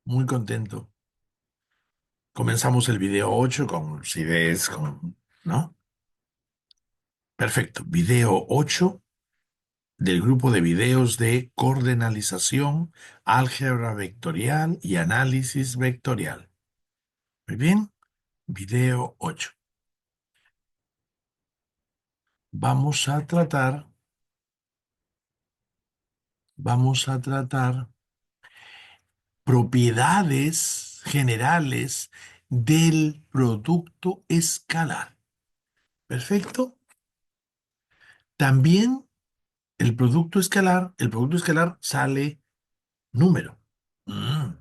Muy contento. Comenzamos el video 8 con lucidez, ¿no? Perfecto. Video 8 del grupo de videos de coordenalización, álgebra vectorial y análisis vectorial. Muy bien. Video 8. Vamos a tratar, vamos a tratar propiedades generales del producto escalar. Perfecto. También el producto escalar sale número. Mm.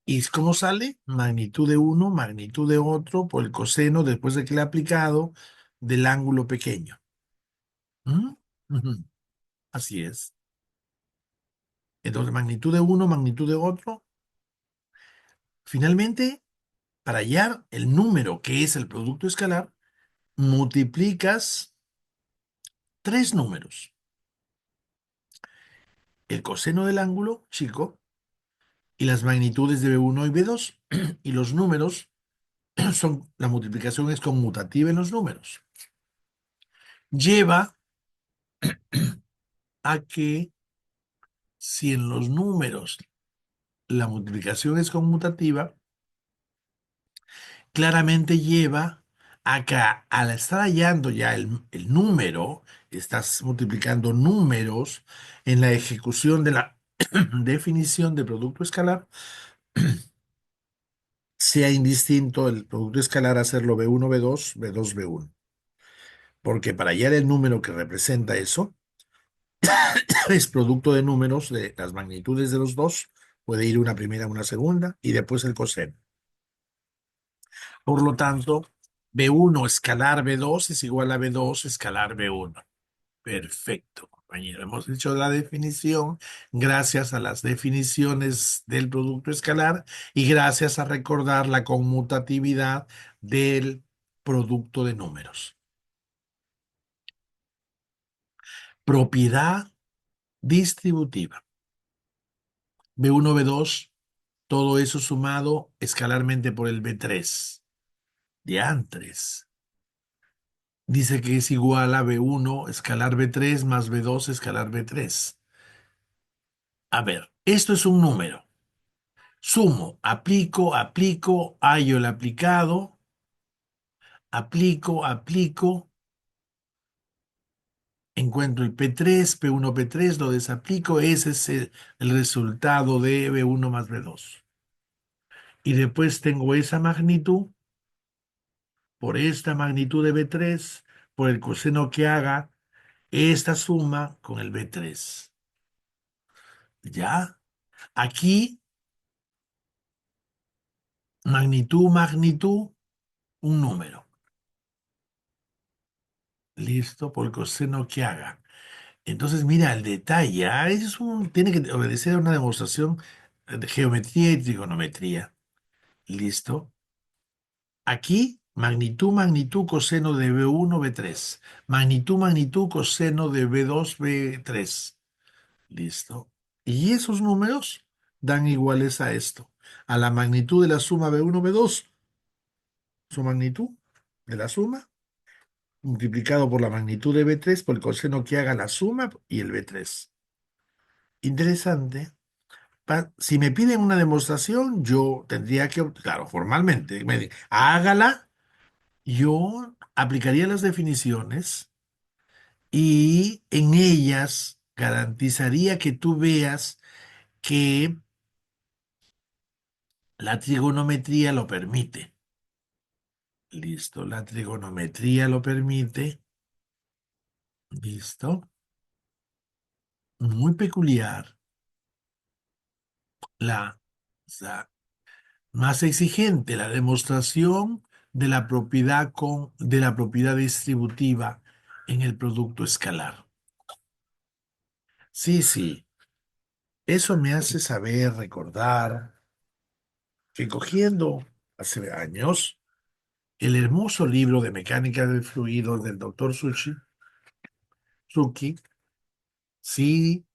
¿Y cómo sale? Magnitud de uno, magnitud de otro, por el coseno después de que le he aplicado del ángulo pequeño. ¿Mm? Ujú. Así es. Entonces, magnitud de uno, magnitud de otro. Finalmente, para hallar el número que es el producto escalar, multiplicas tres números. El coseno del ángulo chico y las magnitudes de B1 y B2. Y los números la multiplicación es conmutativa en los números. Lleva a que si en los números la multiplicación es conmutativa, claramente lleva a que al estar hallando ya el número, estás multiplicando números en la ejecución de la definición de producto escalar, sea indistinto el producto escalar hacerlo B1, B2, B2, B1. Porque para hallar el número que representa eso, es producto de números de las magnitudes de los dos, puede ir una primera, una segunda, y después el coseno. Por lo tanto, B1 escalar B2 es igual a B2 escalar B1. Perfecto, compañero. Hemos hecho la definición gracias a las definiciones del producto escalar y gracias a recordar la conmutatividad del producto de números. Propiedad distributiva. B1, B2, todo eso sumado escalarmente por el B3. Diantres. Dice que es igual a B1 escalar B3 más B2 escalar B3. A ver, esto es un número. Sumo, aplico, hallo el aplicado, aplico, encuentro el P3, P1, P3, lo desaplico, ese es el resultado de B1 más B2. Y después tengo esa magnitud por esta magnitud de B3, por el coseno que haga esta suma con el B3. ¿Ya? Aquí, magnitud, un número. Listo, por el coseno que haga. Entonces, mira, el detalle, tiene que obedecer a una demostración de geometría y trigonometría. Listo. Aquí, magnitud, coseno de B1, B3. Magnitud, coseno de B2, B3. Listo. Y esos números dan iguales a esto. A la magnitud de la suma B1, B2, su magnitud de la suma, multiplicado por la magnitud de B3, por el coseno que haga la suma y el B3. Interesante. Si me piden una demostración, yo tendría que, claro, formalmente, hágala, yo aplicaría las definiciones y en ellas garantizaría que tú veas que la trigonometría lo permite. Listo, la trigonometría lo permite. Listo. Muy peculiar. La, la más exigente, la demostración de la propiedad distributiva en el producto escalar. Sí, sí, eso me hace saber, recordar que cogiendo hace años el hermoso libro de mecánica del fluido del doctor Suzuki, sí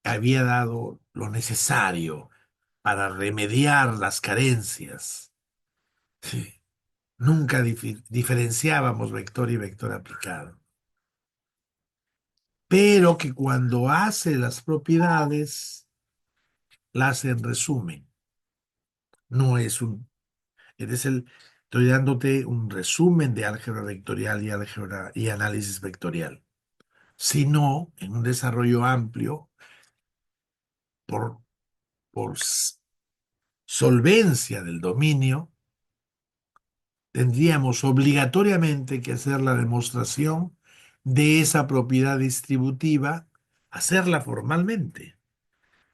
había dado lo necesario para remediar las carencias. Sí. Nunca diferenciábamos vector y vector aplicado. Pero que cuando hace las propiedades, las en resumen. No es un, estoy dándote un resumen de álgebra vectorial y álgebra y análisis vectorial, sino en un desarrollo amplio por, por solvencia del dominio, tendríamos obligatoriamente que hacer la demostración de esa propiedad distributiva, hacerla formalmente,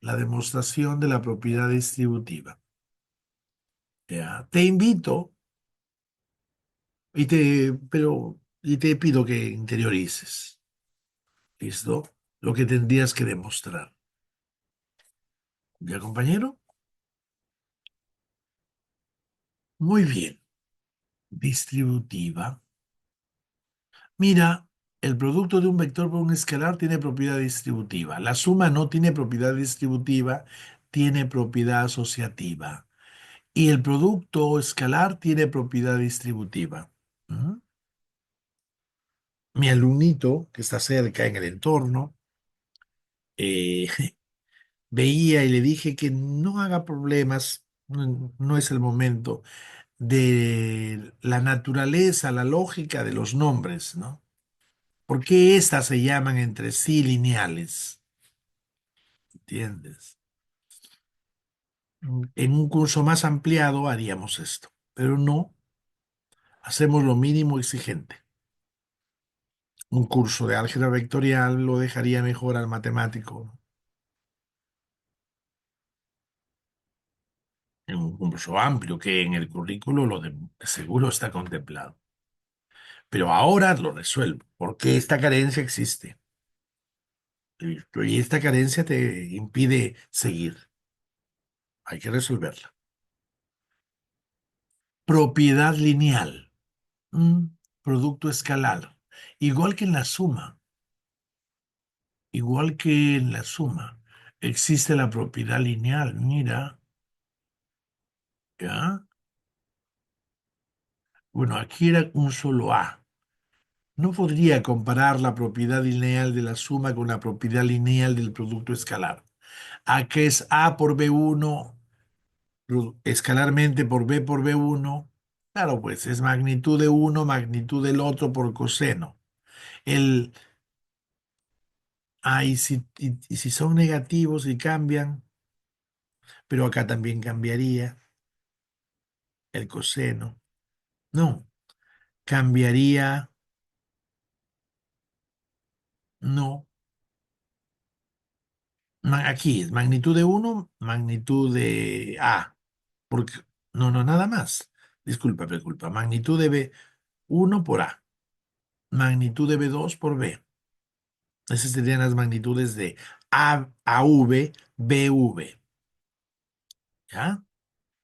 la demostración de la propiedad distributiva. ¿Ya? Te invito y te pido que interiorices, ¿listo? Lo que tendrías que demostrar. ¿Ya, compañero? Muy bien. Distributiva. Mira, el producto de un vector por un escalar tiene propiedad distributiva. La suma no tiene propiedad distributiva, tiene propiedad asociativa. Y el producto escalar tiene propiedad distributiva. ¿Mm? Mi alumnito, que está cerca en el entorno, eh, veía y le dije que no haga problemas, no es el momento, de la naturaleza, la lógica de los nombres, ¿no? ¿Por qué estas se llaman entre sí lineales? ¿Entiendes? En un curso más ampliado haríamos esto, pero no, hacemos lo mínimo exigente. Un curso de álgebra vectorial lo dejaría mejor al matemático en un curso amplio que en el currículo lo de seguro está contemplado. Pero ahora lo resuelvo, porque esta carencia existe. Y esta carencia te impide seguir. Hay que resolverla. Propiedad lineal. Un producto escalar. Igual que en la suma. Igual que en la suma. Existe la propiedad lineal. Mira, ¿ya? Bueno, aquí era un solo A. No podría comparar la propiedad lineal de la suma con la propiedad lineal del producto escalar. A que es A por B1 escalarmente por B por B1. Claro, pues es magnitud de uno, magnitud del otro por coseno. El, y si son negativos y cambian, pero acá también cambiaría el coseno. No, cambiaría, no. Aquí es magnitud de uno, magnitud de A. Porque, no, nada más. Disculpa. Magnitud de B1 por A. Magnitud de B2 por B. Esas serían las magnitudes de AV, BV. ¿Ya?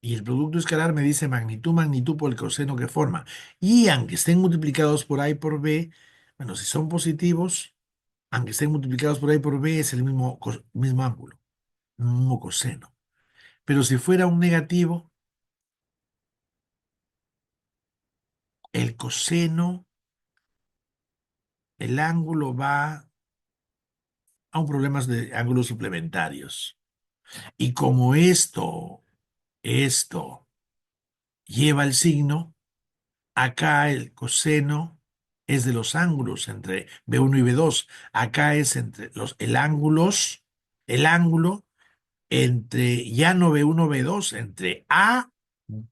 Y el producto escalar me dice magnitud por el coseno que forma. Y aunque estén multiplicados por A y por B, bueno, si son positivos, aunque estén multiplicados por A y por B, es el mismo, mismo ángulo, mismo coseno. Pero si fuera un negativo, el coseno, el ángulo va a un problema de ángulos suplementarios. Y como esto lleva el signo, acá el coseno es de los ángulos entre B1 y B2. Acá es entre el ángulo entre ya no B1, B2, entre A,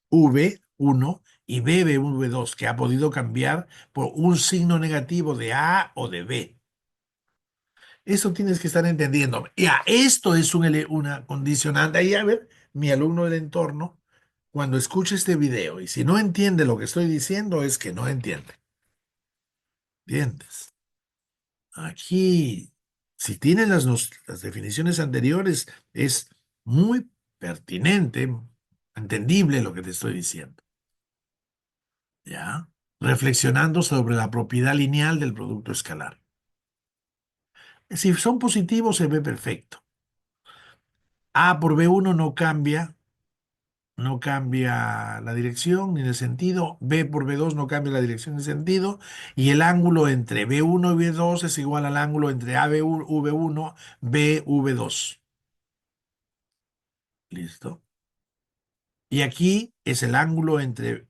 V1 y B, B1, B2, que ha podido cambiar por un signo negativo de A o de B. Eso tienes que estar entendiendo. Ya, esto es una condicionante. Ahí, a ver, mi alumno del entorno, cuando escuche este video y si no entiende lo que estoy diciendo, es que no entiende. ¿Entiendes? Aquí, si tienes las definiciones anteriores, es muy pertinente, entendible lo que te estoy diciendo. ¿Ya? Reflexionando sobre la propiedad lineal del producto escalar. Si son positivos, se ve perfecto. A por B1 no cambia, no cambia la dirección ni el sentido. B por B2 no cambia la dirección ni el sentido. Y el ángulo entre B1 y B2 es igual al ángulo entre ABV1, V1, BV2. ¿Listo? Y aquí es el ángulo entre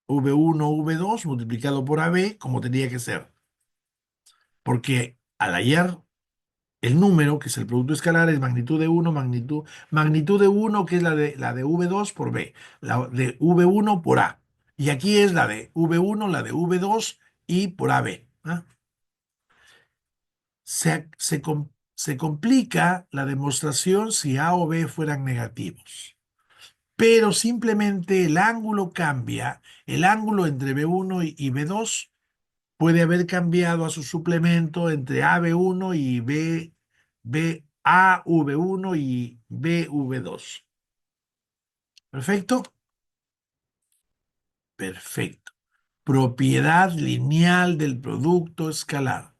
V1, V2 multiplicado por AB, como tenía que ser. Porque al hallar el número, que es el producto escalar, es magnitud de uno magnitud de uno que es la de V2 por B, la de V1 por A. Y aquí es la de V1, la de V2 y por AB. ¿Ah? Se complica la demostración si A o B fueran negativos, pero simplemente el ángulo cambia, el ángulo entre B1 y B2 puede haber cambiado a su suplemento entre AB1 y AV1 y BV2. ¿Perfecto? Perfecto. Propiedad lineal del producto escalar.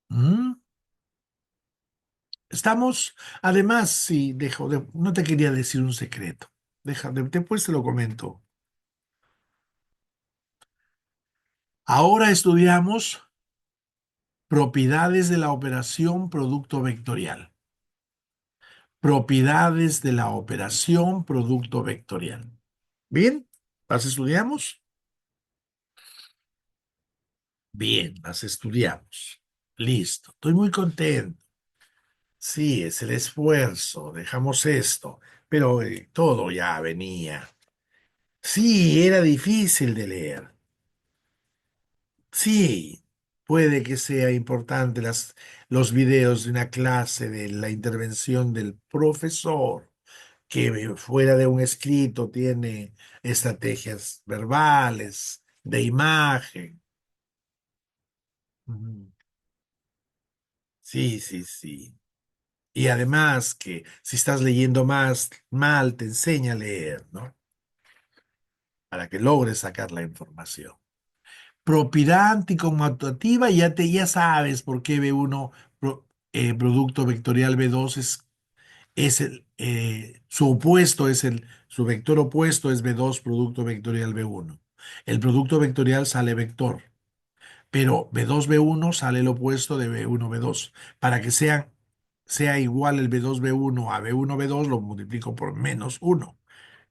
¿Mm? Estamos, además, sí, no te quería decir un secreto. Después te lo comento. Ahora estudiamos propiedades de la operación producto vectorial. Propiedades de la operación producto vectorial. Bien, ¿las estudiamos? Bien, las estudiamos. Listo, estoy muy contento. Sí, es el esfuerzo, dejamos esto, pero todo ya venía. Sí, era difícil de leer. Sí, puede que sea importante los videos de una clase de la intervención del profesor, que fuera de un escrito tiene estrategias verbales, de imagen. Ujú. Sí, sí, sí. Y además que si estás leyendo más mal, te enseña a leer, ¿no? Para que logres sacar la información. Propiedad anticonmutativa, ya sabes por qué B1 producto vectorial B2 su opuesto su vector opuesto es B2 producto vectorial B1. El producto vectorial sale vector, pero B2 B1 sale el opuesto de B1 B2. Para que sea igual el B2 B1 a B1 B2, lo multiplico por -1.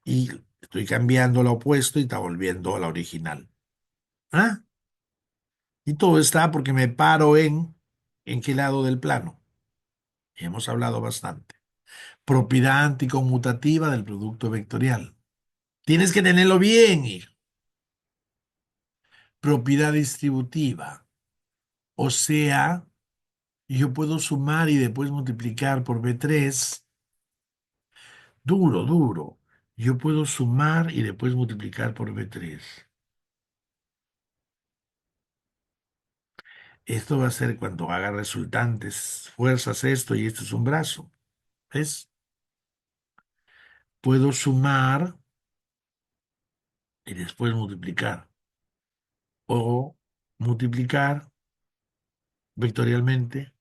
Y estoy cambiando el opuesto y está volviendo a la original. ¿Ah? Y todo está porque me paro en qué lado del plano. Hemos hablado bastante. Propiedad anticonmutativa del producto vectorial. Tienes que tenerlo bien, hijo. Propiedad distributiva. O sea, yo puedo sumar y después multiplicar por B3. Duro, duro. Yo puedo sumar y después multiplicar por B3. Esto va a ser cuando haga resultantes. Fuerzas esto y esto es un brazo. ¿Ves? Puedo sumar y después multiplicar. O multiplicar vectorialmente,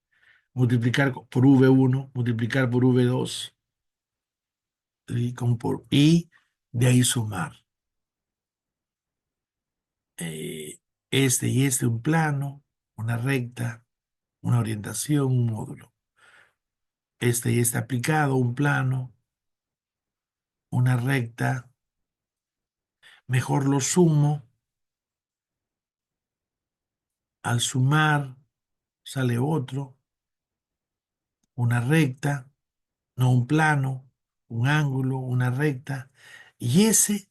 multiplicar por V1, multiplicar por V2 y de ahí sumar. Este y este un plano, una recta, una orientación, un módulo. Este y este aplicado, un plano, una recta. Mejor lo sumo. Al sumar sale otro, una recta, no un plano, un ángulo, una recta. Y ese,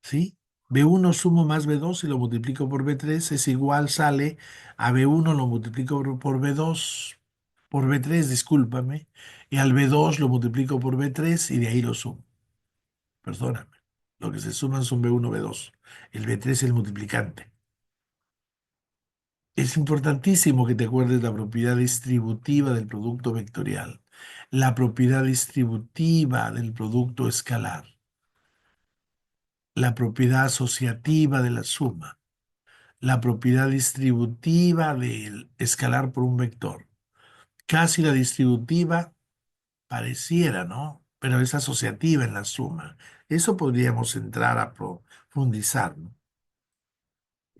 ¿sí? B1 sumo más B2 y lo multiplico por B3 es igual, sale a B1 lo multiplico por B2, por B3, discúlpame, y al B2 lo multiplico por B3 y de ahí lo sumo. Perdóname. Lo que se suman son B1, B2. El B3 es el multiplicante. Es importantísimo que te acuerdes la propiedad distributiva del producto vectorial, la propiedad distributiva del producto escalar, la propiedad asociativa de la suma, la propiedad distributiva del escalar por un vector, Casi la distributiva pareciera, ¿no? Pero es asociativa en la suma. Eso podríamos entrar a profundizar, ¿no?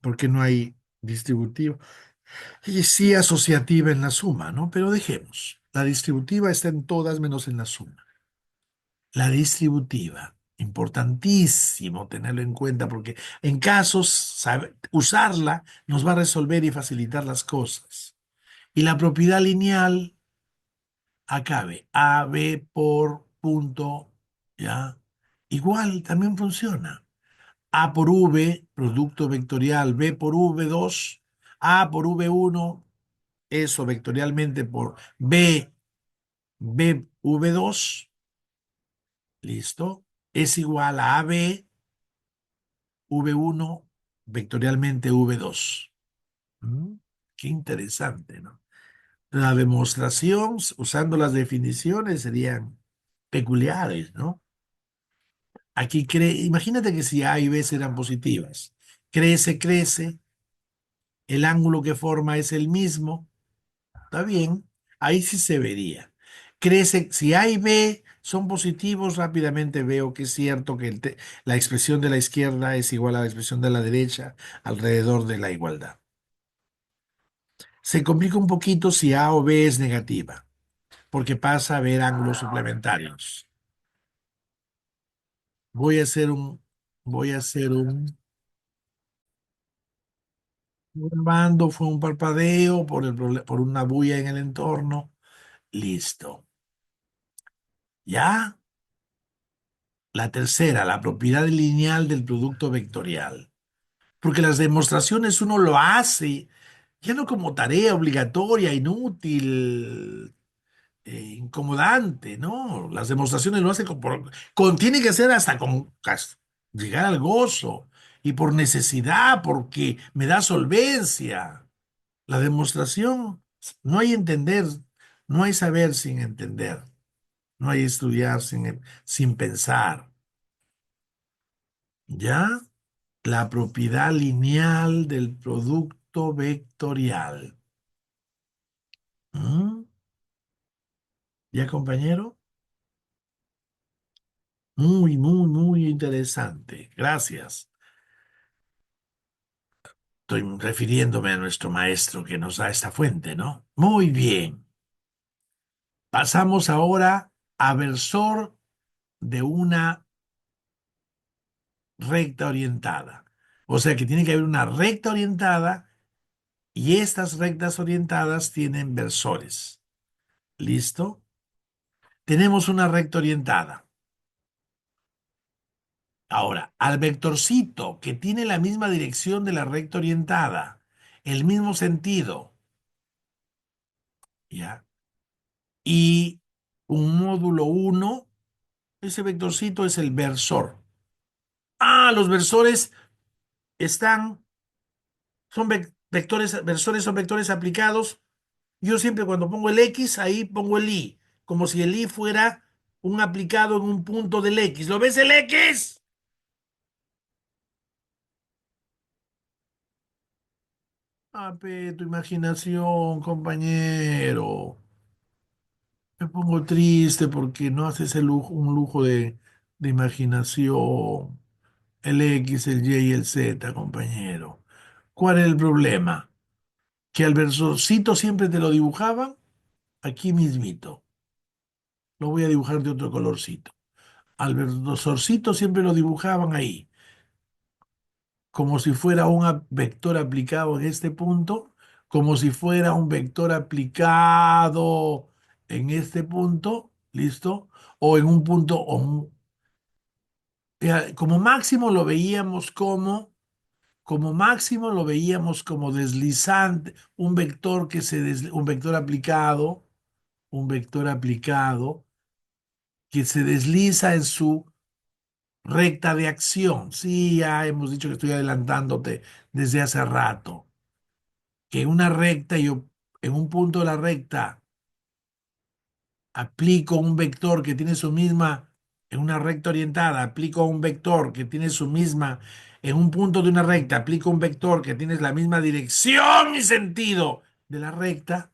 Porque no hay distributiva. Y sí asociativa en la suma, ¿no? Pero dejemos. La distributiva está en todas menos en la suma. La distributiva, importantísimo tenerlo en cuenta porque en casos usarla nos va a resolver y facilitar las cosas. Y la propiedad lineal acabe A, B por punto, ¿ya? Igual también funciona. A por V, producto vectorial, B por V2, A por V1, eso vectorialmente por B, B V2, listo, es igual a AB, V1, vectorialmente V2. ¿Mm? Qué interesante, ¿no? La demostración, usando las definiciones, serían peculiares, ¿no? Aquí imagínate que si A y B eran positivas, crece, crece, el ángulo que forma es el mismo, está bien, ahí sí se vería. Crece, si A y B son positivos, rápidamente veo que es cierto que la expresión de la izquierda es igual a la expresión de la derecha alrededor de la igualdad. Se complica un poquito si A o B es negativa, porque pasa a ver ángulos suplementarios. Voy a hacer un, voy a hacer un bando, fue un parpadeo por por una bulla en el entorno. Listo. ¿Ya? La tercera, la propiedad lineal del producto vectorial. Porque las demostraciones uno lo hace, ya no como tarea obligatoria, inútil, incomodante, ¿no? Las demostraciones lo hace tiene que ser hasta llegar al gozo y por necesidad, porque me da solvencia. La demostración, no hay entender, no hay saber sin entender, no hay estudiar sin pensar. ¿Ya? La propiedad lineal del producto vectorial. ¿Mm? ¿Ya, compañero? Muy, muy, muy interesante. Gracias. Estoy refiriéndome a nuestro maestro que nos da esta fuente, ¿no? Muy bien. Pasamos ahora a versor de una recta orientada. O sea que tiene que haber una recta orientada y estas rectas orientadas tienen versores. ¿Listo? Tenemos una recta orientada. Ahora, al vectorcito que tiene la misma dirección de la recta orientada, el mismo sentido, ¿ya? Y un módulo uno, ese vectorcito es el versor. Ah, los versores están, son vectores, versores son vectores aplicados. Yo siempre cuando pongo el X, ahí pongo el Y, como si el Y fuera un aplicado en un punto del X. ¿Lo ves el X? Tu imaginación, compañero. Me pongo triste porque no haces un lujo de imaginación. El X, el Y y el Z, compañero. ¿Cuál es el problema? Que al versorcito siempre te lo dibujaban aquí mismito. Lo voy a dibujar de otro colorcito. Al versorcito siempre lo dibujaban ahí, como si fuera un vector aplicado en este punto, como si fuera un vector aplicado en este punto, ¿listo? O en un punto, como máximo lo veíamos como máximo lo veíamos como deslizante, un vector un vector aplicado que se desliza en su recta de acción. Sí, ya hemos dicho que estoy adelantándote desde hace rato, que en una recta, yo en un punto de la recta aplico un vector que tiene su misma, en una recta orientada, aplico un vector que tiene su misma, en un punto de una recta, aplico un vector que tiene la misma dirección y sentido de la recta,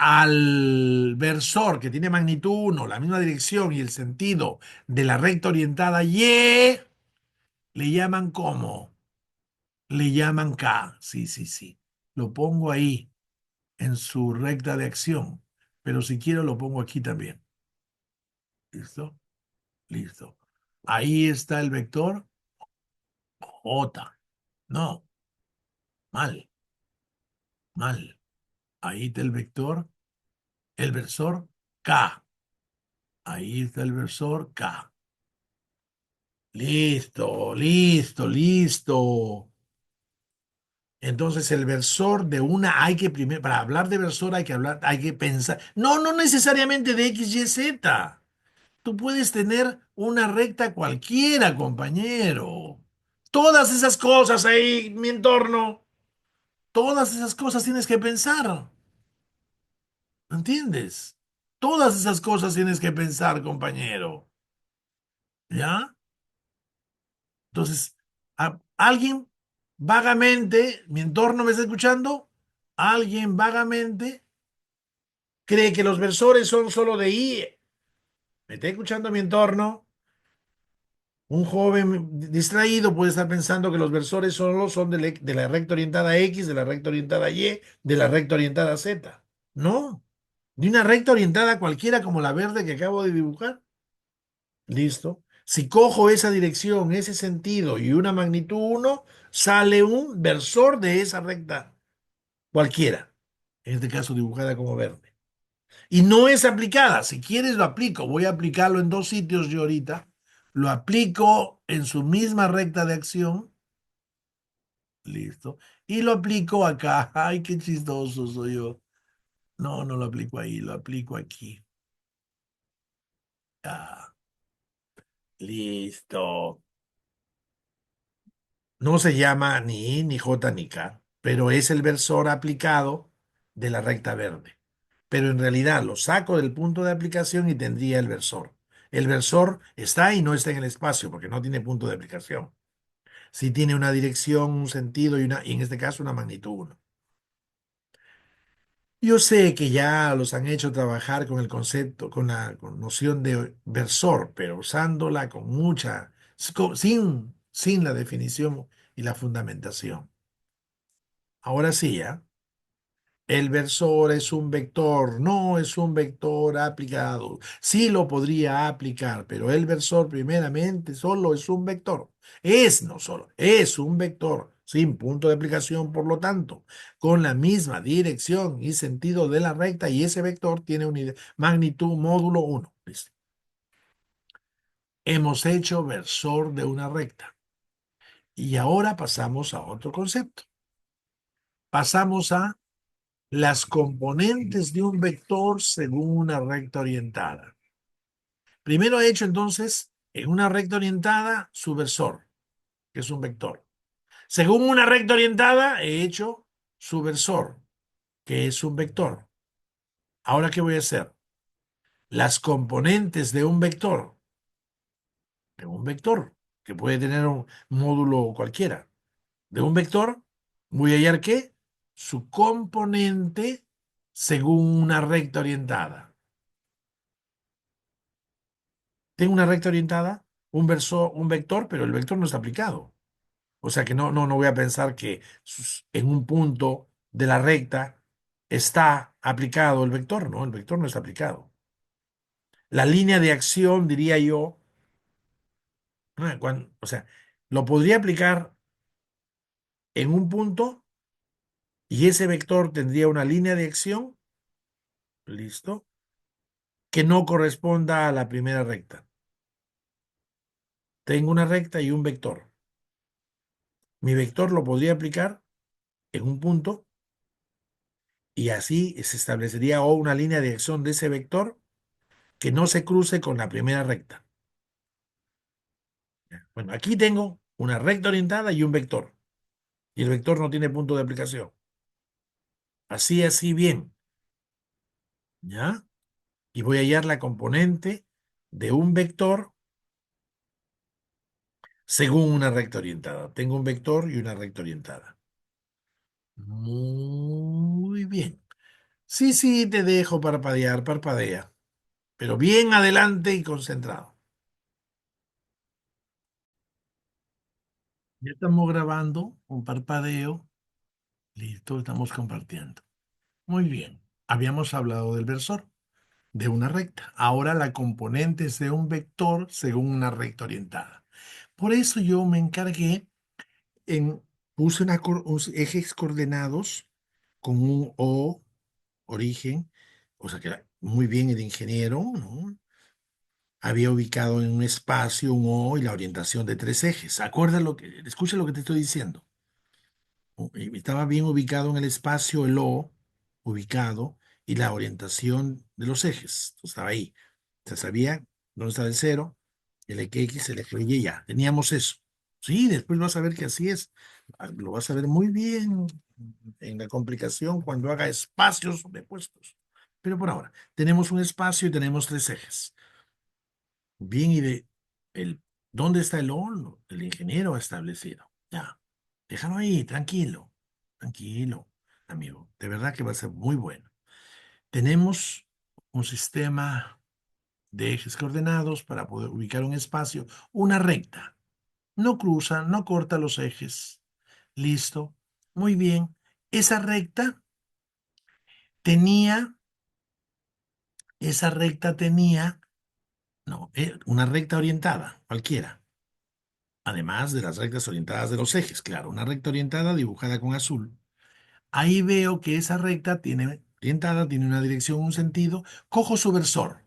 al versor que tiene magnitud uno, la misma dirección y el sentido de la recta orientada Y, le llaman ¿cómo? Le llaman K. Sí, sí, sí. Lo pongo ahí en su recta de acción, pero si quiero lo pongo aquí también. ¿Listo? Listo. Ahí está el vector J. No, mal, mal. Ahí está el versor K. Ahí está el versor K. Listo, listo, listo. Entonces el versor de una hay que primero, para hablar de versor hay que hablar, hay que pensar. No, no necesariamente de X, Y, Z. Tú puedes tener una recta cualquiera, compañero. Todas esas cosas ahí, mi entorno, todas esas cosas tienes que pensar. ¿Entiendes? Todas esas cosas tienes que pensar, compañero. ¿Ya? Entonces, alguien vagamente, mi entorno me está escuchando, alguien vagamente cree que los versores son solo de I. Me está escuchando mi entorno. Un joven distraído puede estar pensando que los versores solo son de la recta orientada X, de la recta orientada Y, de la recta orientada Z. No, de una recta orientada cualquiera como la verde que acabo de dibujar. Listo. Si cojo esa dirección, ese sentido y una magnitud uno, sale un versor de esa recta cualquiera. En este caso dibujada como verde. Y no es aplicada. Si quieres lo aplico. Voy a aplicarlo en dos sitios yo ahorita. Lo aplico en su misma recta de acción. Listo. Y lo aplico acá. Ay, qué chistoso soy yo. No, no lo aplico ahí, lo aplico aquí. Ah, listo. No se llama ni I, ni J, ni K, pero es el versor aplicado de la recta verde. Pero en realidad lo saco del punto de aplicación y tendría el versor. El versor está y no está en el espacio porque no tiene punto de aplicación. Sí tiene una dirección, un sentido y en este caso una magnitud uno. Yo sé que ya los han hecho trabajar con el concepto, con la noción de versor, pero usándola con sin la definición y la fundamentación. Ahora sí, ¿ya? El versor es un vector, no es un vector aplicado. Sí lo podría aplicar, pero el versor primeramente solo es un vector. No solo, es un vector sin punto de aplicación, por lo tanto, con la misma dirección y sentido de la recta y ese vector tiene magnitud módulo uno. Listo. Hemos hecho versor de una recta y ahora pasamos a otro concepto. Pasamos a las componentes de un vector según una recta orientada. Primero he hecho entonces en una recta orientada su versor, que es un vector. Según una recta orientada he hecho su versor, que es un vector. Ahora, ¿qué voy a hacer? Las componentes de un vector, que puede tener un módulo cualquiera, de un vector, voy a hallar ¿qué? Su componente según una recta orientada. Tengo una recta orientada, un vector, pero el vector no está aplicado. O sea que no voy a pensar que en un punto de la recta está aplicado el vector. No, el vector no está aplicado. La línea de acción, diría yo, o sea, lo podría aplicar en un punto y ese vector tendría una línea de acción, listo, que no corresponda a la primera recta. Tengo una recta y un vector. Mi vector lo podría aplicar en un punto y así se establecería o una línea de acción de ese vector que no se cruce con la primera recta. Bueno, aquí tengo una recta orientada y un vector, y el vector no tiene punto de aplicación. Así, así bien, ¿ya? Y voy a hallar la componente de un vector según una recta orientada. Tengo un vector y una recta orientada. Muy bien. Sí, sí, te dejo parpadear, parpadea, pero bien adelante y concentrado. Ya estamos grabando un parpadeo. Listo, estamos compartiendo. Muy bien. Habíamos hablado del versor, de una recta. Ahora la componente es de un vector según una recta orientada. Por eso yo me encargué en, puse unos ejes coordenados con un O, origen, o sea que era muy bien el ingeniero, ¿no? Había ubicado en un espacio un O y la orientación de tres ejes. Escucha lo que te estoy diciendo. Estaba bien ubicado en el espacio el O, ubicado, y la orientación de los ejes. Estaba ahí. Se sabía dónde estaba el cero, el X, el eje Y, ya. Teníamos eso. Sí, después vas a ver que así es. Lo vas a ver muy bien en la complicación cuando haga espacios sobrepuestos. Pero por ahora, tenemos un espacio y tenemos tres ejes. Bien, el, ¿dónde está el horno? El ingeniero ha establecido. Ya, déjalo ahí, tranquilo, tranquilo, amigo. De verdad que va a ser muy bueno. Tenemos un sistema de ejes coordenados para poder ubicar un espacio, una recta. No cruza, no corta los ejes. Listo. Muy bien. Esa recta tenía, esa recta tenía, no, una recta orientada, cualquiera. Además de las rectas orientadas de los ejes, claro, una recta orientada dibujada con azul. Ahí veo que esa recta tiene orientada, tiene una dirección, un sentido, cojo su versor.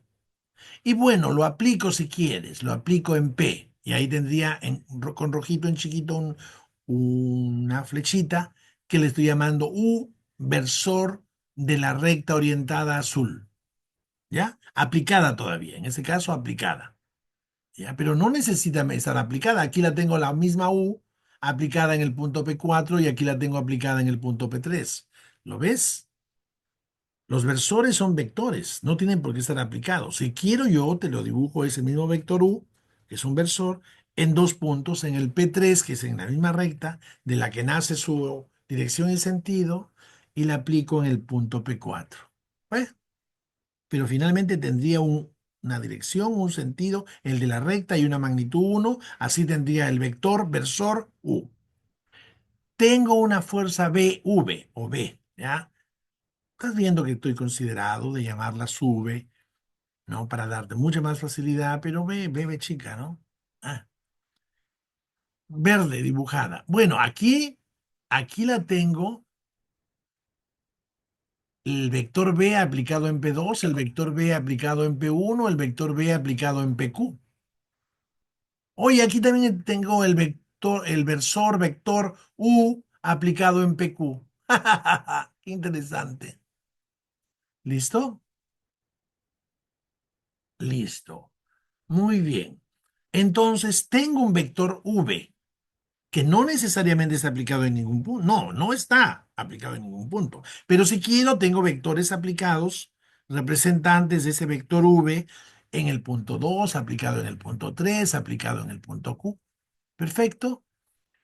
Y bueno, lo aplico si quieres, lo aplico en P. Y ahí tendría con rojito en chiquito una flechita que le estoy llamando U, versor de la recta orientada azul. ¿Ya? Aplicada todavía, en ese caso aplicada. ¿Ya? Pero no necesita estar aplicada. Aquí la tengo la misma U aplicada en el punto P4 y aquí la tengo aplicada en el punto P3. ¿Lo ves? Los versores son vectores, no tienen por qué estar aplicados. Si quiero yo, te lo dibujo ese mismo vector U, que es un versor, en dos puntos, en el P3, que es en la misma recta, de la que nace su dirección y sentido, y la aplico en el punto P4. ¿Ves? Pero finalmente tendría una dirección, un sentido, el de la recta y una magnitud 1, así tendría el vector versor U. Tengo una fuerza V o B, ¿ya? Estás viendo que estoy considerado de llamarla V, ¿no? Para darte mucha más facilidad, pero ve chica, ¿no? Ah, verde dibujada. Bueno, aquí la tengo, el vector B aplicado en P2, el vector B aplicado en P1, el vector B aplicado en PQ. Oye, aquí también tengo el vector, el versor vector U aplicado en PQ. Qué interesante. ¿Listo? Listo. Muy bien. Entonces tengo un vector V que no necesariamente está aplicado en ningún punto. No, no está aplicado en ningún punto. Pero si quiero, tengo vectores aplicados, representantes de ese vector V en el punto 2, aplicado en el punto 3, aplicado en el punto Q. Perfecto.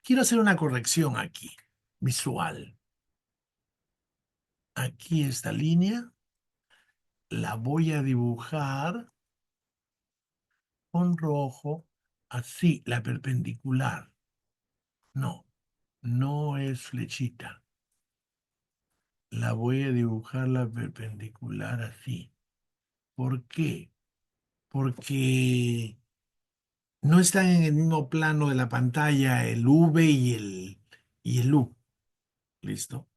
Quiero hacer una corrección aquí, visual. Aquí esta línea la voy a dibujar con rojo, así, la perpendicular. No, no es flechita. La voy a dibujar la perpendicular así. ¿Por qué? Porque no están en el mismo plano de la pantalla el V y el U. ¿Listo?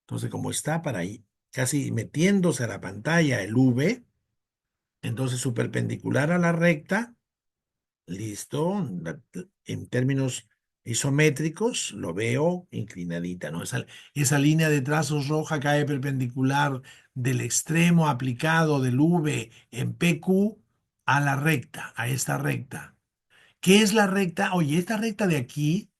Entonces, como está para ahí, casi metiéndose a la pantalla el V, entonces su perpendicular a la recta, listo, en términos isométricos, lo veo inclinadita, ¿no? Esa línea de trazos roja cae perpendicular del extremo aplicado del V en PQ a la recta, a esta recta. ¿Qué es la recta? Oye, esta recta de aquí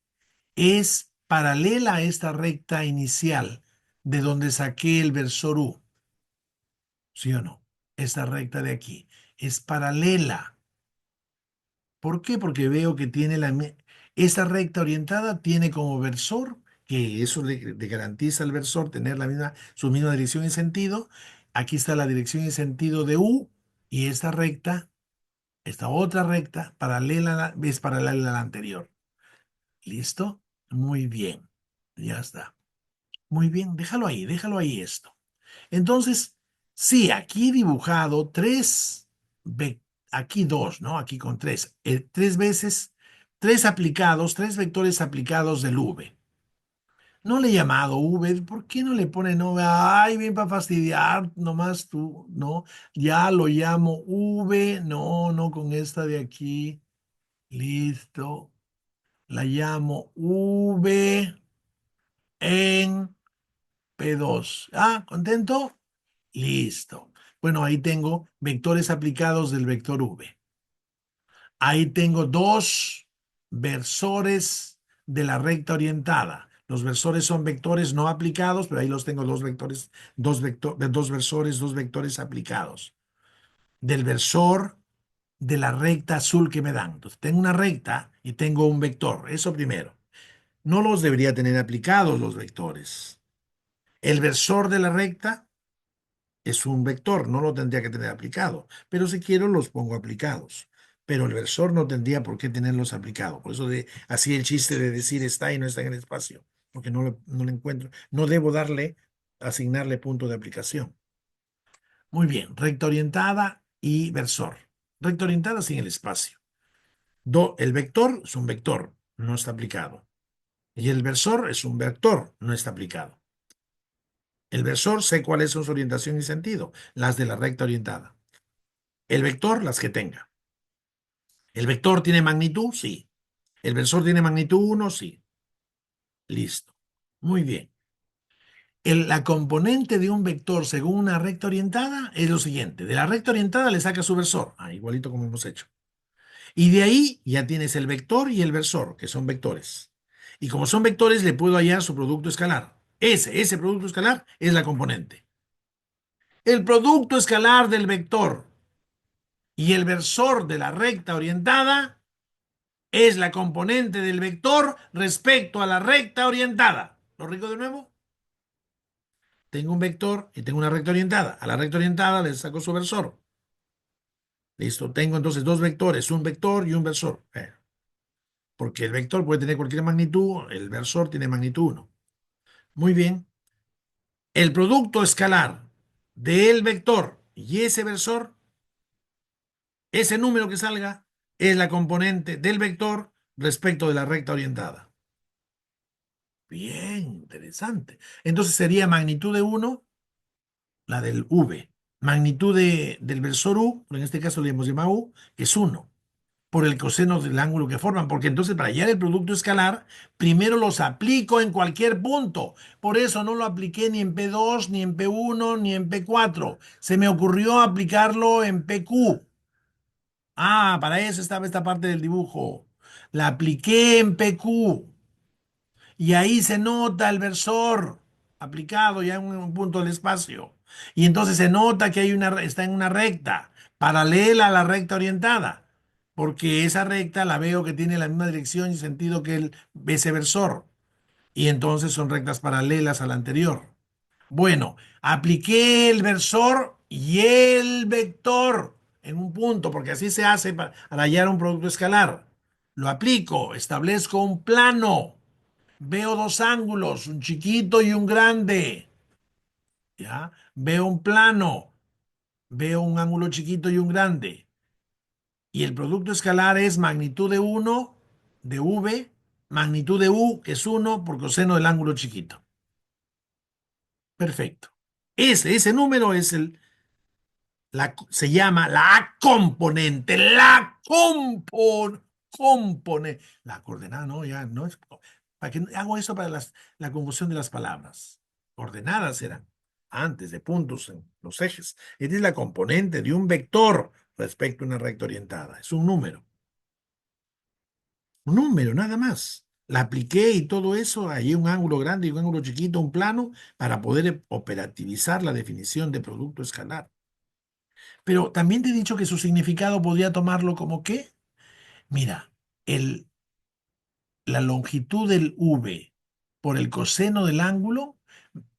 es paralela a esta recta inicial de donde saqué el versor U. ¿Sí o no? Esta recta de aquí es paralela. ¿Por qué? Porque veo que tiene esta recta orientada tiene como versor que eso le garantiza al versor tener su misma dirección y sentido. Aquí está la dirección y sentido de U y esta otra recta es paralela a la anterior. ¿Listo? Muy bien. Ya está. Muy bien, déjalo ahí esto. Entonces, sí, aquí he dibujado aquí dos, ¿no? Aquí con tres, tres veces, tres vectores aplicados del V. No le he llamado V, ¿por qué no le pone no? Ay, bien para fastidiar, nomás tú, ¿no? Ya lo llamo V, no, no con esta de aquí. Listo. La llamo V en P2. Ah, ¿contento? Listo. Bueno, ahí tengo vectores aplicados del vector V. Ahí tengo dos versores de la recta orientada. Los versores son vectores no aplicados, pero ahí los tengo dos vectores, dos versores, dos vectores aplicados. Del versor de la recta azul que me dan. Entonces, tengo una recta y tengo un vector. Eso primero. No los debería tener aplicados los vectores. El versor de la recta es un vector, no lo tendría que tener aplicado, pero si quiero los pongo aplicados. Pero el versor no tendría por qué tenerlos aplicados. Por eso así el chiste de decir está y no está en el espacio, porque no lo encuentro. No debo asignarle punto de aplicación. Muy bien, recta orientada y versor. Recta orientada sin el espacio. El vector es un vector, no está aplicado. Y el versor es un vector, no está aplicado. El versor sé cuáles son su orientación y sentido, las de la recta orientada. El vector, las que tenga. ¿El vector tiene magnitud? Sí. ¿El versor tiene magnitud 1? Sí. Listo. Muy bien. La componente de un vector según una recta orientada es lo siguiente. De la recta orientada le saca su versor. Ah, igualito como hemos hecho. Y de ahí ya tienes el vector y el versor, que son vectores. Y como son vectores, le puedo hallar su producto escalar. Ese producto escalar es la componente. El producto escalar del vector y el versor de la recta orientada es la componente del vector respecto a la recta orientada. ¿Lo rico de nuevo? Tengo un vector y tengo una recta orientada. A la recta orientada le saco su versor. Listo. Tengo entonces dos vectores, un vector y un versor. Porque el vector puede tener cualquier magnitud, el versor tiene magnitud 1. Muy bien. El producto escalar del vector y ese versor, ese número que salga, es la componente del vector respecto de la recta orientada. Bien, interesante. Entonces sería magnitud de 1, la del V. Magnitud del versor U, en este caso le hemos llamado U, que es 1, por el coseno del ángulo que forman. Porque entonces para hallar el producto escalar, primero los aplico en cualquier punto. Por eso no lo apliqué ni en P2, ni en P1, ni en P4. Se me ocurrió aplicarlo en PQ. Ah, para eso estaba esta parte del dibujo. La apliqué en PQ. Y ahí se nota el versor aplicado ya en un punto del espacio. Y entonces se nota que está en una recta, paralela a la recta orientada, porque esa recta la veo que tiene la misma dirección y sentido que ese versor. Y entonces son rectas paralelas a la anterior. Bueno, apliqué el versor y el vector en un punto, porque así se hace para hallar un producto escalar. Lo aplico, establezco un plano. Veo dos ángulos, un chiquito y un grande. ¿Ya? Veo un plano, veo un ángulo chiquito y un grande. Y el producto escalar es magnitud de 1 de V, magnitud de U, que es 1 por coseno del ángulo chiquito. Perfecto. Ese número se llama la componente, compone. La coordenada, no, ya no es. ¿Para qué hago eso para la confusión de las palabras? Coordenadas eran antes de puntos en los ejes. Esta es la componente de un vector respecto a una recta orientada. Es un número, nada más. La apliqué y todo eso, ahí un ángulo grande y un ángulo chiquito, un plano, para poder operativizar la definición de producto escalar. Pero también te he dicho que su significado podría tomarlo como que, mira, la longitud del V por el coseno del ángulo,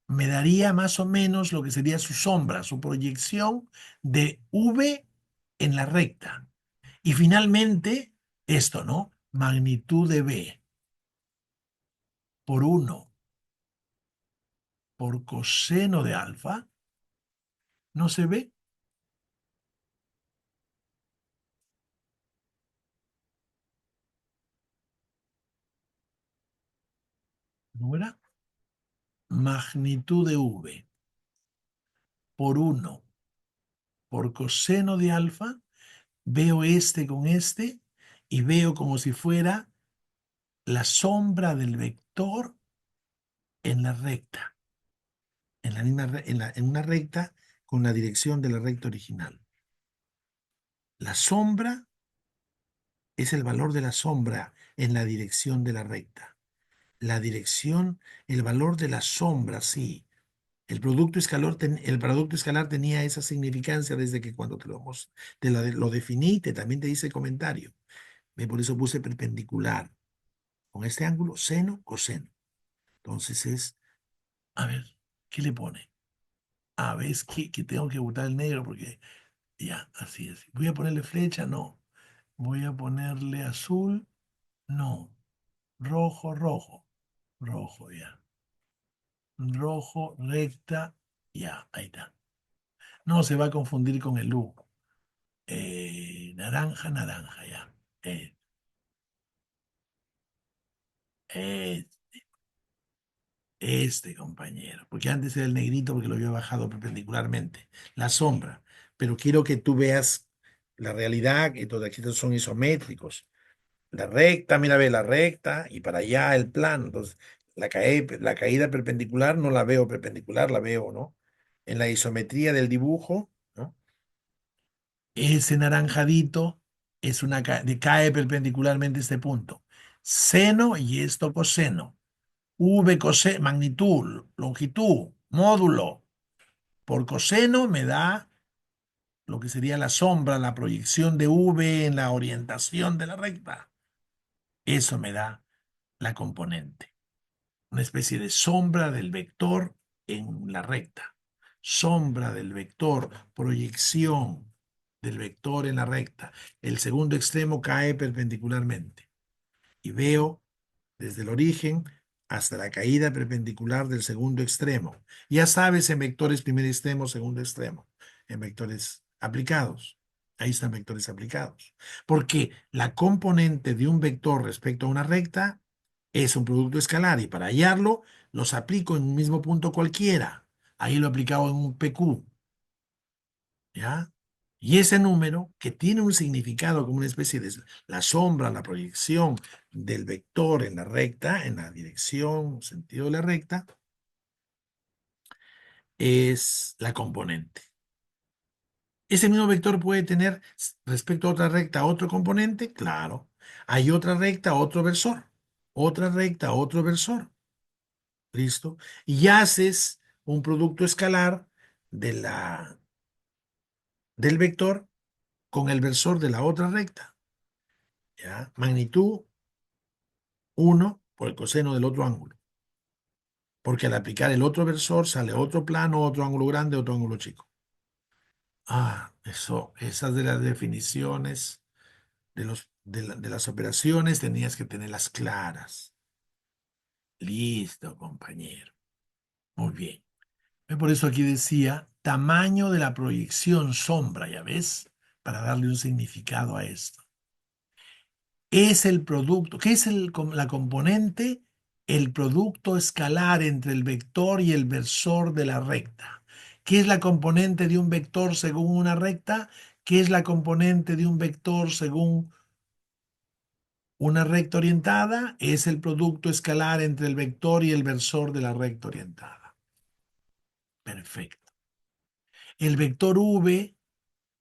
me daría más o menos lo que sería su sombra, su proyección de V en la recta. Y finalmente, esto, ¿no? Magnitud de B por 1 por coseno de alfa, ¿no se ve? ¿No era? Magnitud de V por 1 por coseno de alfa, veo este con este y veo como si fuera la sombra del vector en la recta, en la misma, en una recta con la dirección de la recta original. La sombra es el valor de la sombra en la dirección de la recta. La dirección, el valor de la sombra, sí. El producto escalar tenía esa significancia desde que cuando lo definí, también te hice comentario. Por eso puse perpendicular. Con este ángulo, seno, coseno. Entonces a ver, ¿qué le pone? A ver, es que tengo que botar el negro porque ya, así es. Voy a ponerle flecha, no. Voy a ponerle azul, no. Rojo, rojo. Rojo, ya. Rojo, recta, ya, ahí está. No se va a confundir con el U. Naranja, naranja, ya. Eh, eh, compañero, porque antes era el negrito porque lo había bajado perpendicularmente. La sombra. Pero quiero que tú veas la realidad, que todos aquí son isométricos. La recta, mira, ve la recta y para allá el plano. Entonces, la caída perpendicular no la veo perpendicular, la veo, ¿no? En la isometría del dibujo, ¿no? Ese naranjadito es cae perpendicularmente este punto. Seno y esto coseno. V coseno, magnitud, longitud, módulo. Por coseno me da lo que sería la sombra, la proyección de V en la orientación de la recta. Eso me da la componente. Una especie de sombra del vector en la recta. Sombra del vector, proyección del vector en la recta. El segundo extremo cae perpendicularmente. Y veo desde el origen hasta la caída perpendicular del segundo extremo. Ya sabes en vectores primer extremo, segundo extremo, en vectores aplicados. Ahí están vectores aplicados. Porque la componente de un vector respecto a una recta es un producto escalar y para hallarlo los aplico en un mismo punto cualquiera. Ahí lo he aplicado en un PQ, ¿ya? Y ese número, que tiene un significado como una especie de la sombra, la proyección del vector en la recta, en la dirección, sentido de la recta, es la componente. ¿Ese mismo vector puede tener respecto a otra recta otro componente? Claro. Hay otra recta, otro versor. Otra recta, otro versor. ¿Listo? Y haces un producto escalar de del vector con el versor de la otra recta. ¿Ya? Magnitud 1 por el coseno del otro ángulo. Porque al aplicar el otro versor sale otro plano, otro ángulo grande, otro ángulo chico. Esas de las definiciones de las operaciones tenías que tenerlas claras. Listo, compañero. Muy bien. Por eso aquí decía tamaño de la proyección sombra, ¿ya ves? Para darle un significado a esto. Es el producto, ¿qué es la componente? El producto escalar entre el vector y el versor de la recta. ¿Qué es la componente de un vector según una recta? ¿Qué es la componente de un vector según una recta orientada? Es el producto escalar entre el vector y el versor de la recta orientada. Perfecto. El vector V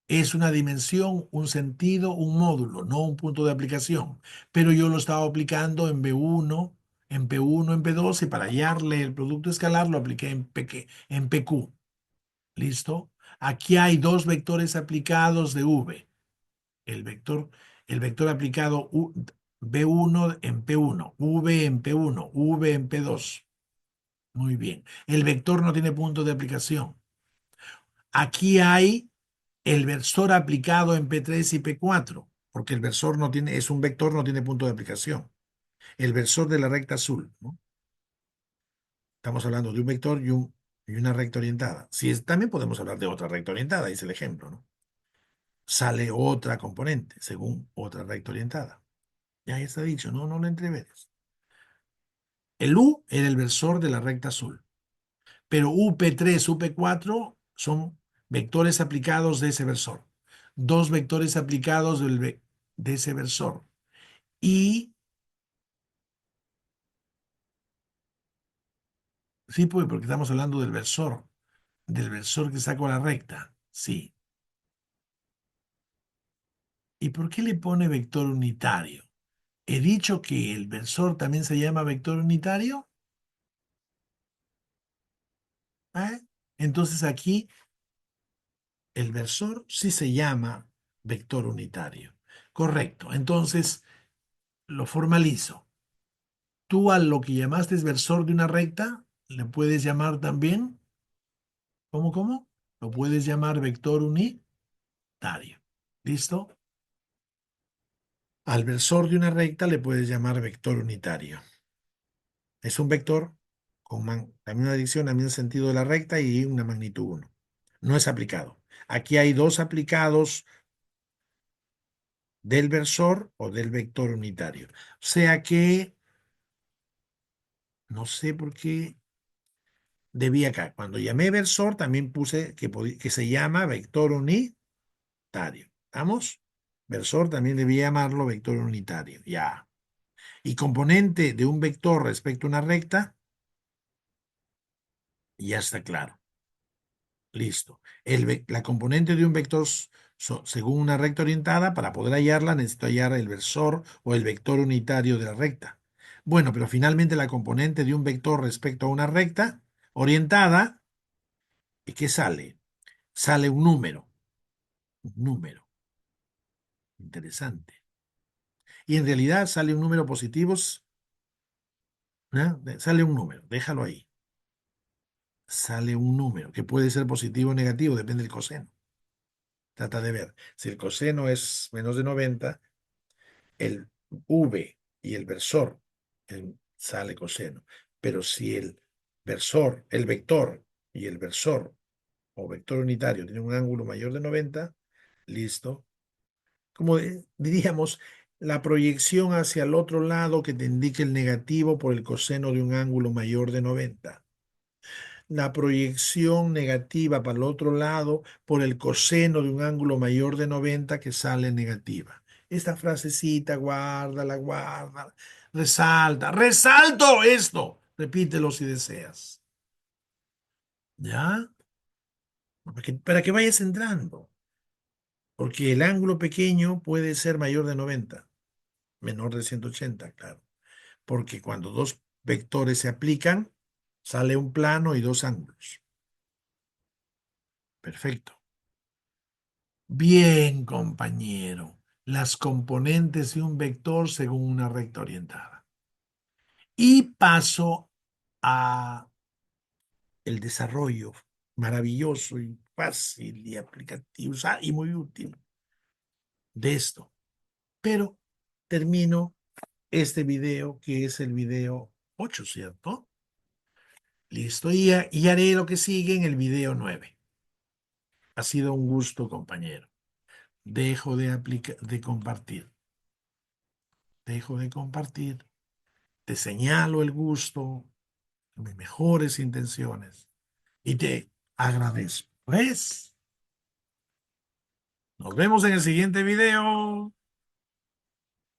es una dimensión, un sentido, un módulo, no un punto de aplicación. Pero yo lo estaba aplicando en B1, en P1, en P2 y para hallarle el producto escalar lo apliqué en PQ. ¿Listo? Aquí hay dos vectores aplicados de V. El vector, el vector aplicado B1 en P1, V en P1, V en P2. Muy bien. El vector no tiene punto de aplicación. Aquí hay el versor aplicado en P3 y P4, porque el versor no tiene, es un vector, no tiene punto de aplicación. El versor de la recta azul, ¿no? Estamos hablando de un vector y una recta orientada. Si es, también podemos hablar de otra recta orientada, es el ejemplo, ¿no? Sale otra componente según otra recta orientada. Ya está dicho, no, no lo entreveres. El U era el versor de la recta azul, pero UP3, UP4 son vectores aplicados de ese versor. Dos vectores aplicados de ese versor. Y sí, pues, porque estamos hablando del versor que saco la recta. Sí. ¿Y por qué le pone vector unitario? He dicho que el versor también se llama vector unitario. ¿Eh? Entonces aquí el versor sí se llama vector unitario. Correcto. Entonces lo formalizo. Tú a lo que llamaste versor de una recta, le puedes llamar también, ¿cómo, cómo? Lo puedes llamar vector unitario. ¿Listo? Al versor de una recta le puedes llamar vector unitario. Es un vector con la misma dirección, el mismo sentido de la recta y una magnitud 1. No es aplicado. Aquí hay dos aplicados del versor o del vector unitario. O sea que, no sé por qué debía acá. Cuando llamé versor, también puse que se llama vector unitario. ¿Estamos? Versor también debía llamarlo vector unitario. Ya. Y componente de un vector respecto a una recta, ya está claro. Listo. La componente de un vector según una recta orientada, para poder hallarla, necesito hallar el versor o el vector unitario de la recta. Bueno, pero finalmente la componente de un vector respecto a una recta orientada, ¿y qué sale? Sale un número. Un número. Interesante. Y en realidad sale un número positivo, ¿no? Sale un número, déjalo ahí. Sale un número que puede ser positivo o negativo, depende del coseno. Trata de ver. Si el coseno es menos de 90, el V y el versor sale coseno. Pero si el versor, el vector y el versor o vector unitario tienen un ángulo mayor de 90, listo. Como diríamos, la proyección hacia el otro lado que te indique el negativo por el coseno de un ángulo mayor de 90. La proyección negativa para el otro lado por el coseno de un ángulo mayor de 90 que sale negativa. Esta frasecita, guárdala, guárdala. Resalta, resalto esto. Repítelo si deseas. ¿Ya? Para que vayas entrando. Porque el ángulo pequeño puede ser mayor de 90, menor de 180, claro. Porque cuando dos vectores se aplican, sale un plano y dos ángulos. Perfecto. Bien, compañero. Las componentes de un vector según una recta orientada. Y paso a el desarrollo maravilloso y fácil y aplicativo y muy útil de esto. Pero termino este video que es el video 8, ¿cierto? Listo. Y haré lo que sigue en el video 9. Ha sido un gusto, compañero. Dejo de compartir. Dejo de compartir. Te señalo el gusto, mis mejores intenciones y te agradezco. ¿Ves? Nos vemos en el siguiente video.